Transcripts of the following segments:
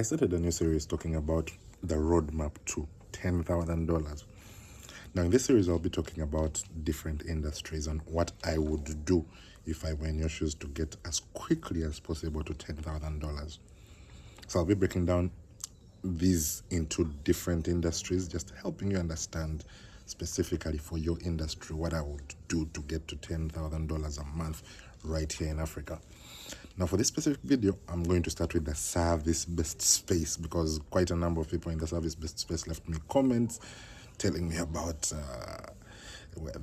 I started a new series talking about the roadmap to $10,000. Now, in this series, I'll be talking about different industries and what I would do if I were in your shoes to get as quickly as possible to $10,000. So I'll be breaking down these into different industries, just helping you understand specifically for your industry what I would do to get to $10,000 a month right here in Africa. Now, for this specific video, I'm going to start with the service-based space because quite a number of people in the service-based space left me comments telling me about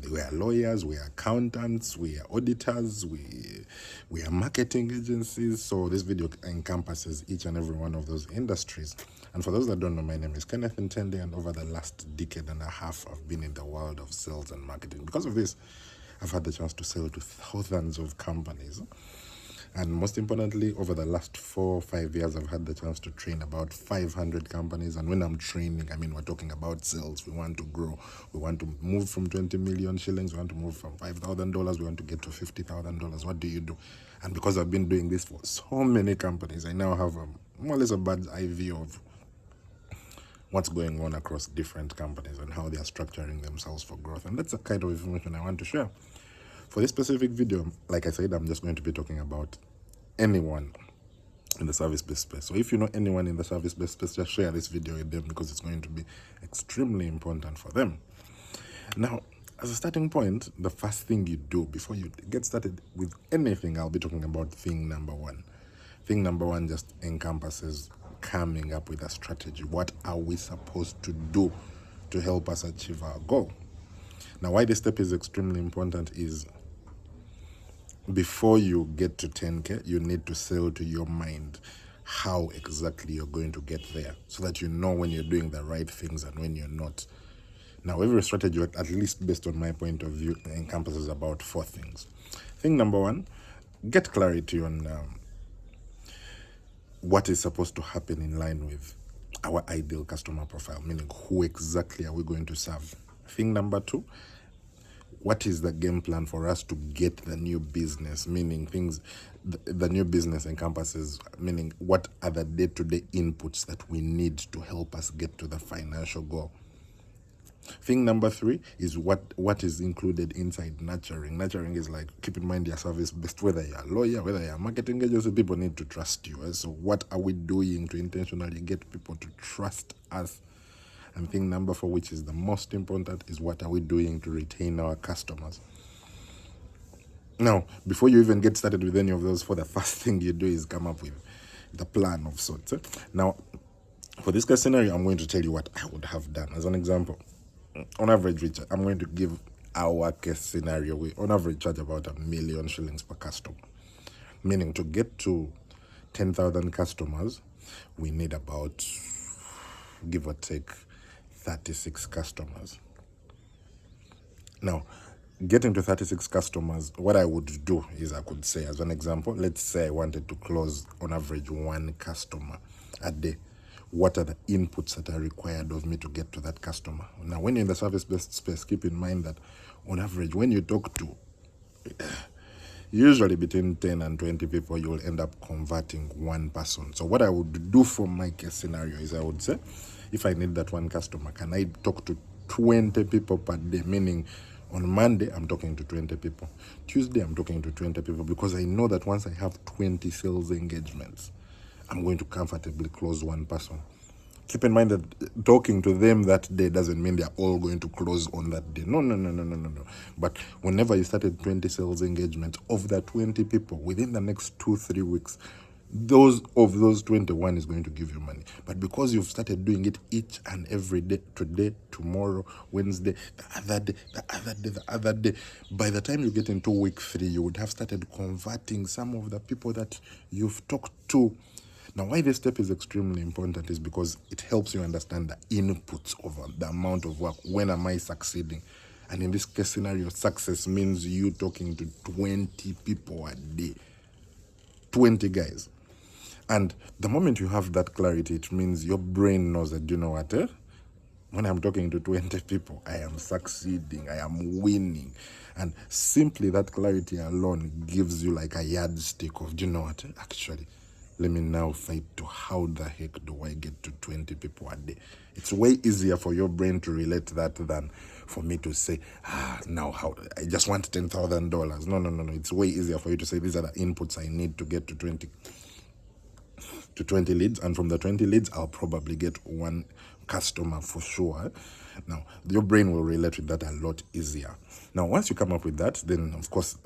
we are lawyers, we are accountants, we are auditors, we are marketing agencies. So this video encompasses each and every one of those industries. And for those that don't know, my name is Kenneth Ntende, and over the last decade and a half, I've been in the world of sales and marketing. Because of this, I've had the chance to sell to thousands of companies. And most importantly, over the last 4 or 5 years, I've had the chance to train about 500 companies. And when I'm training, I mean, we're talking about sales. We want to grow. We want to move from 20 million shillings. We want to move from $5,000. We want to get to $50,000. What do you do? And because I've been doing this for so many companies, I now have more or less a bird's eye view of what's going on across different companies and how they are structuring themselves for growth. And that's the kind of information I want to share. For this specific video, like I said, I'm just going to be talking about anyone in the service-based space. So if you know anyone in the service-based space, just share this video with them because it's going to be extremely important for them. Now, as a starting point, the first thing you do before you get started with anything, I'll be talking about thing number one. Thing number one just encompasses coming up with a strategy. What are we supposed to do to help us achieve our goal? Now, why this step is extremely important is before you get to 10K, you need to sell to your mind how exactly you're going to get there so that you know when you're doing the right things and when you're not. Now, every strategy, at least based on my point of view, encompasses about 4 things. Thing number one, get clarity on what is supposed to happen in line with our ideal customer profile, meaning who exactly are we going to serve. Thing number 2, what is the game plan for us to get the new business, meaning the new business encompasses, meaning what are the day-to-day inputs that we need to help us get to the financial goal. Thing number 3 is what is included inside nurturing. Nurturing is like, keep in mind your service based, whether you're a lawyer, whether you're a marketing agency, people need to trust you. So what are we doing to intentionally get people to trust us? And thing number 4, which is the most important, is what are we doing to retain our customers? Now, before you even get started with any of those 4, the first thing you do is come up with the plan of sorts. Now, for this case scenario, I'm going to tell you what I would have done. As an example, on average, Richard, I'm going to give our case scenario. We, on average, charge about 1 million shillings per customer. Meaning to get to 10,000 customers, we need about, give or take, 36 customers. Now, getting to 36 customers, what I would do is I could say, as an example, let's say I wanted to close on average 1 customer a day. What are the inputs that are required of me to get to that customer? Now, when you're in the service-based space, keep in mind that on average, when you talk to usually between 10 and 20 people, you will end up converting 1 person. So what I would do for my case scenario is I would say, if I need that 1 customer, can I talk to 20 people per day? Meaning on Monday, I'm talking to 20 people. Tuesday, I'm talking to 20 people because I know that once I have 20 sales engagements, I'm going to comfortably close 1 person. Keep in mind that talking to them that day doesn't mean they're all going to close on that day. No. But whenever you started 20 sales engagements, of the 20 people, within the next 2-3 weeks, those 21 is going to give you money. But because you've started doing it each and every day, today, tomorrow, Wednesday, the other day, by the time you get into week 3, you would have started converting some of the people that you've talked to. Now, why this step is extremely important is because it helps you understand the inputs of the amount of work. When am I succeeding? And in this case scenario, success means you talking to 20 people a day. 20 guys. And the moment you have that clarity, it means your brain knows that, you know what, when I'm talking to 20 people, I am succeeding, I am winning. And simply that clarity alone gives you like a yardstick of, you know what, actually, let me now fight to how the heck do I get to 20 people a day. It's way easier for your brain to relate that than for me to say, now how I just want $10,000. No. It's way easier for you to say these are the inputs I need to get to 20 leads, and from the 20 leads I'll probably get one customer for sure. Now your brain will relate with that a lot easier. Now once you come up with that, then of course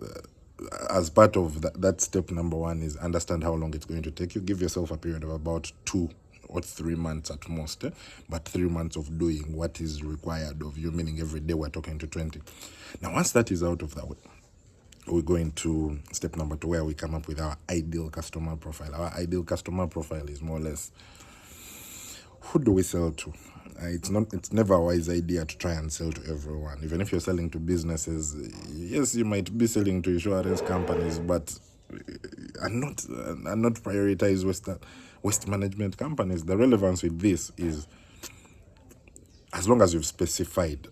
as part of that step number one is understand how long it's going to take you. Give yourself a period of about 2 or 3 months at most, but 3 months of doing what is required of you, meaning every day we're talking to 20. Now once that is out of the way, we go into step number 2, where we come up with our ideal customer profile. Our ideal customer profile is more or less, who do we sell to? It's never a wise idea to try and sell to everyone. Even if you're selling to businesses, yes, you might be selling to insurance companies, but and not prioritize waste management companies. The relevance with this is, as long as you've specified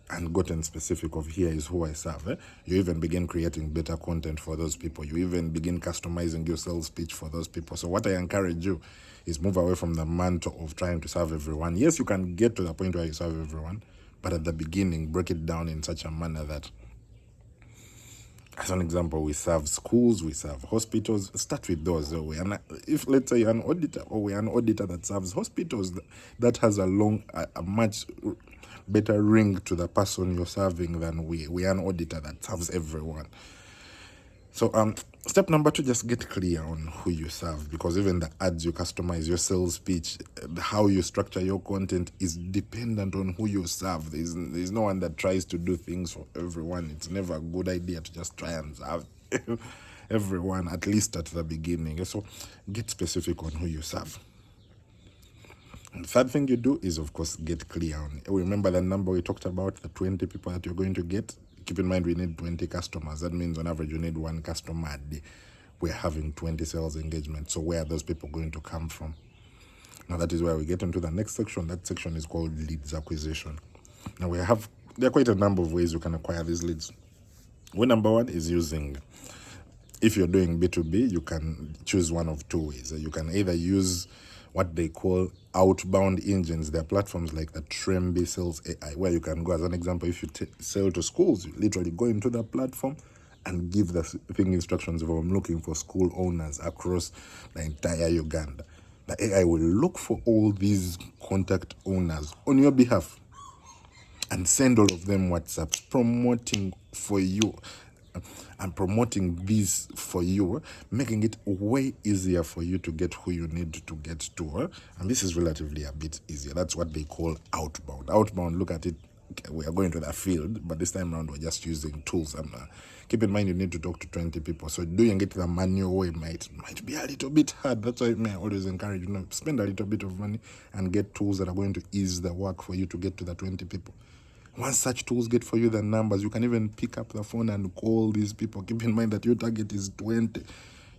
and gotten specific of here is who I serve, you even begin creating better content for those people. You even begin customizing your sales pitch for those people. So what I encourage you is move away from the mantle of trying to serve everyone. Yes, you can get to the point where you serve everyone, but at the beginning, break it down in such a manner that, as an example, we serve schools, we serve hospitals. Start with those. If, let's say, you're an auditor, or we're an auditor that serves hospitals, that has a much better ring to the person you're serving than we are an auditor that serves everyone. So step number 2, just get clear on who you serve, because even the ads you customize, your sales pitch, how you structure your content is dependent on who you serve. There's no one that tries to do things for everyone. It's never a good idea to just try and serve everyone, at least at the beginning. So get specific on who you serve. And the third thing you do is, of course, get clear on. Remember the number we talked about, the 20 people that you're going to get? Keep in mind we need 20 customers. That means on average you need 1 customer a day. We're having 20 sales engagements. So where are those people going to come from? Now that is where we get into the next section. That section is called leads acquisition. Now there are quite a number of ways you can acquire these leads. Way number 1 is using, if you're doing B2B, you can choose one of 2 ways. You can either use what they call outbound engines. There are platforms like the Tremby Sales AI, where you can go. As an example, if you sell to schools, you literally go into the platform and give the thing instructions of, I'm looking for school owners across the entire Uganda. The AI will look for all these contact owners on your behalf and send all of them WhatsApps promoting for you. And promoting this for you, making it way easier for you to get who you need to get to. And this is relatively a bit easier. That's what they call outbound. Outbound, look at it, we are going to the field, but this time around we're just using tools. Keep in mind you need to talk to 20 people. So doing it the manual way might be a little bit hard. That's why I always encourage, spend a little bit of money and get tools that are going to ease the work for you to get to the 20 people. Once such tools get for you the numbers, you can even pick up the phone and call these people. Keep in mind that your target is 20.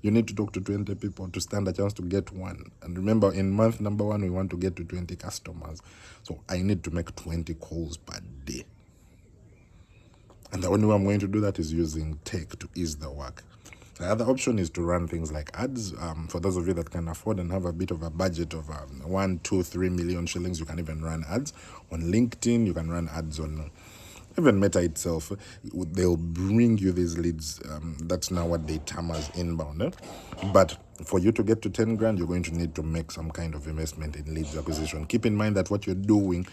You need to talk to 20 people to stand a chance to get one. And remember, in month number 1, we want to get to 20 customers. So I need to make 20 calls per day. And the only way I'm going to do that is using tech to ease the work. The other option is to run things like ads. For those of you that can afford and have a bit of a budget of 1, 2, 3 million shillings, you can even run ads on LinkedIn. You can run ads on even Meta itself. They'll bring you these leads. That's now what they term as inbound. But for you to get to 10 grand, you're going to need to make some kind of investment in leads acquisition. Keep in mind that what you're doing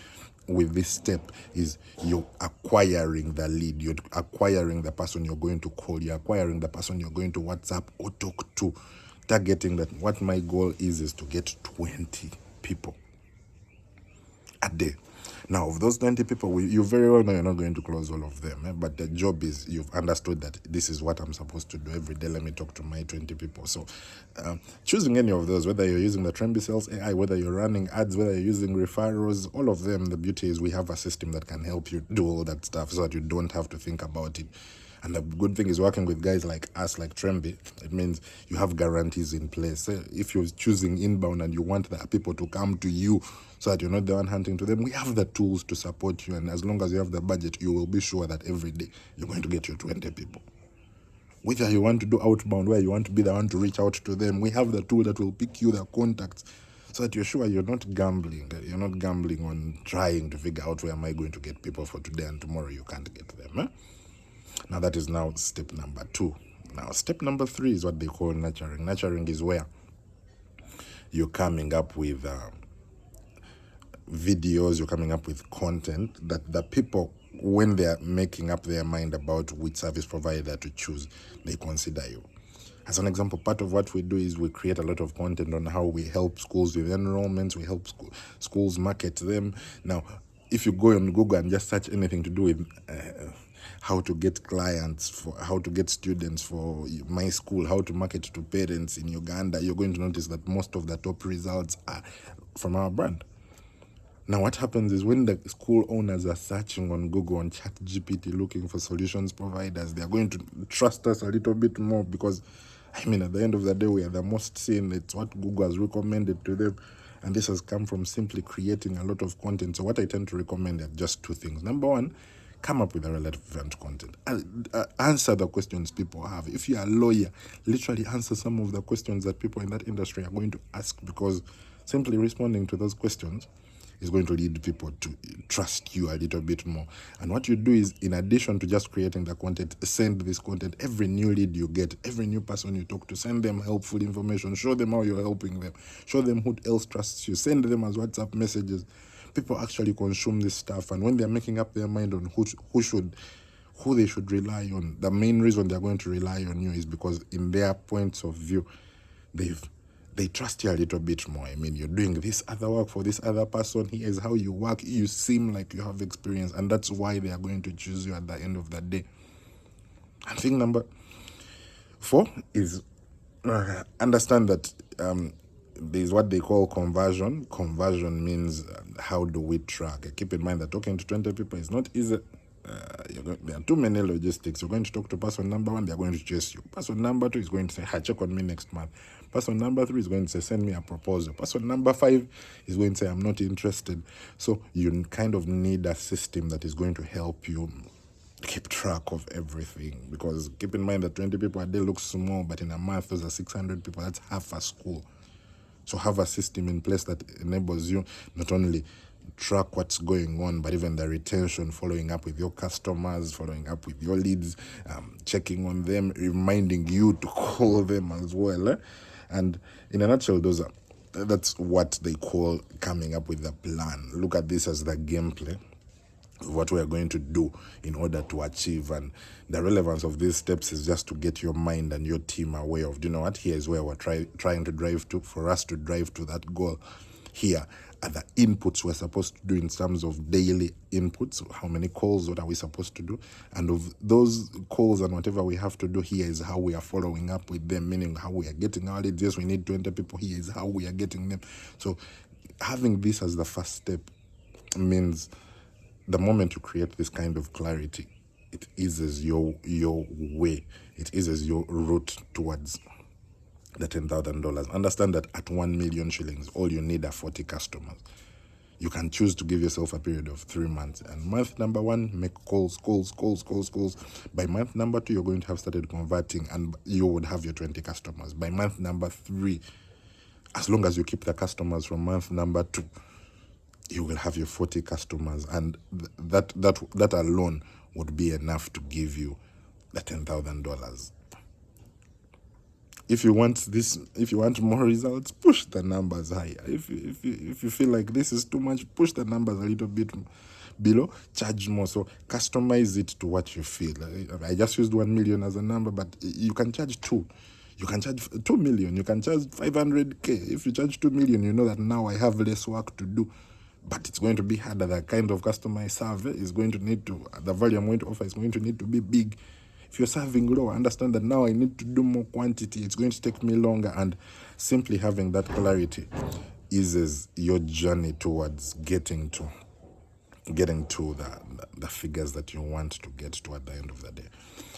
with this step is you're acquiring the lead, you're acquiring the person you're going to call, you're acquiring the person you're going to WhatsApp or talk to, targeting that. What my goal is to get 20 people a day. Now, of those 20 people, you very well know you're not going to close all of them, but the job is you've understood that this is what I'm supposed to do every day. Let me talk to my 20 people. So choosing any of those, whether you're using the Tremby Sales AI, whether you're running ads, whether you're using referrals, all of them, the beauty is we have a system that can help you do all that stuff so that you don't have to think about it. And the good thing is working with guys like us, like Tremby, it means you have guarantees in place. If you're choosing inbound and you want the people to come to you so that you're not the one hunting to them, we have the tools to support you. And as long as you have the budget, you will be sure that every day you're going to get your 20 people. Whether you want to do outbound, where you want to be the one to reach out to them, we have the tool that will pick you the contacts so that you're sure you're not gambling. You're not gambling on trying to figure out where am I going to get people for today and tomorrow you can't get them. Now that is now step number 2. Now step number 3 is what they call nurturing. Nurturing is where you're coming up with videos, you're coming up with content that the people, when they're making up their mind about which service provider to choose, they consider you. As an example, part of what we do is we create a lot of content on how we help schools with enrollments, we help schools market them. Now, if you go on Google and just search anything to do with how to get clients, for how to get students for my school, how to market to parents in Uganda, you're going to notice that most of the top results are from our brand. Now, what happens is when the school owners are searching on Google, on ChatGPT, looking for solutions providers, they are going to trust us a little bit more because, I mean, at the end of the day, we are the most seen. It's what Google has recommended to them. And this has come from simply creating a lot of content. So what I tend to recommend are just 2 things. Number 1, come up with a relevant content. Answer the questions people have. If you're a lawyer, literally answer some of the questions that people in that industry are going to ask, because simply responding to those questions is going to lead people to trust you a little bit more. And what you do is, in addition to just creating the content, send this content. Every new lead you get, every new person you talk to, send them helpful information. Show them how you're helping them. Show them who else trusts you. Send them as WhatsApp messages. People actually consume this stuff, and when they're making up their mind on who they should rely on, the main reason they're going to rely on you is because in their points of view, they trust you a little bit more. I mean, you're doing this other work for this other person. Here is how you work. You seem like you have experience, and that's why they are going to choose you at the end of the day. And thing number 4 is understand that there's what they call conversion. Conversion means how do we track? Keep in mind that talking to 20 people is not easy. There are too many logistics. You're going to talk to person number 1, they're going to chase you. Person number 2 is going to say, hi, check on me next month. Person number 3 is going to say, send me a proposal. Person number 5 is going to say, I'm not interested. So you kind of need a system that is going to help you keep track of everything, because keep in mind that 20 people a day looks small, but in a month those are 600 people. That's half a school. So have a system in place that enables you not only track what's going on, but even the retention, following up with your customers, following up with your leads, checking on them, reminding you to call them as well. And in a nutshell, that's what they call coming up with a plan. Look at this as the gameplay of what we are going to do in order to achieve. And the relevance of these steps is just to get your mind and your team aware of, you know what, here is where we're trying to drive to. For us to drive to that goal, here are the inputs we're supposed to do in terms of daily inputs. How many calls, what are we supposed to do? And of those calls and whatever we have to do, here is how we are following up with them, meaning how we are getting our leads. Yes, we need 20 people. Here is how we are getting them. So having this as the first step means the moment you create this kind of clarity, it eases your way. It eases your route towards the $10,000. Understand that at 1 million shillings, all you need are 40 customers. You can choose to give yourself a period of 3 months. And month number 1, make calls. By month number 2, you're going to have started converting, and you would have your 20 customers. By month number 3, as long as you keep the customers from month number 2, you will have your 40 customers, and that alone would be enough to give you the $10,000. If you want more results, push the numbers higher. If you feel like this is too much, push the numbers a little bit below, charge more. So customize it to what you feel. I just used 1 million as a number, but you can charge 2. You can charge 2 million. You can charge 500K. If you charge 2 million, you know that now I have less work to do. But it's going to be harder. The kind of customer I serve is going to need to, the value I'm going to offer is going to need to be big. If you're serving low, understand that now I need to do more quantity. It's going to take me longer. And simply having that clarity eases your journey towards getting to the figures that you want to get to at the end of the day.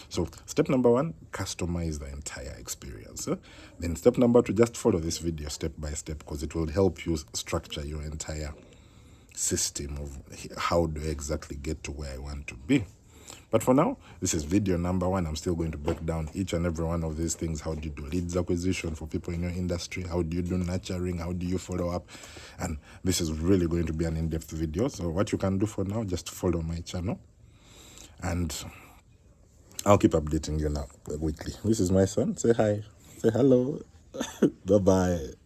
So step number 1, customize the entire experience. Then step number 2, just follow this video step by step, because it will help you structure your entire system of how do I exactly get to where I want to be. But for now, this is video number 1. I'm still going to break down each and every one of these things. How do you do leads acquisition for people in your industry? How do you do nurturing? How do you follow up? And this is really going to be an in-depth video. So what you can do for now, just follow my channel. And I'll keep updating you now weekly. This is my son. Say hi. Say hello. Bye-bye.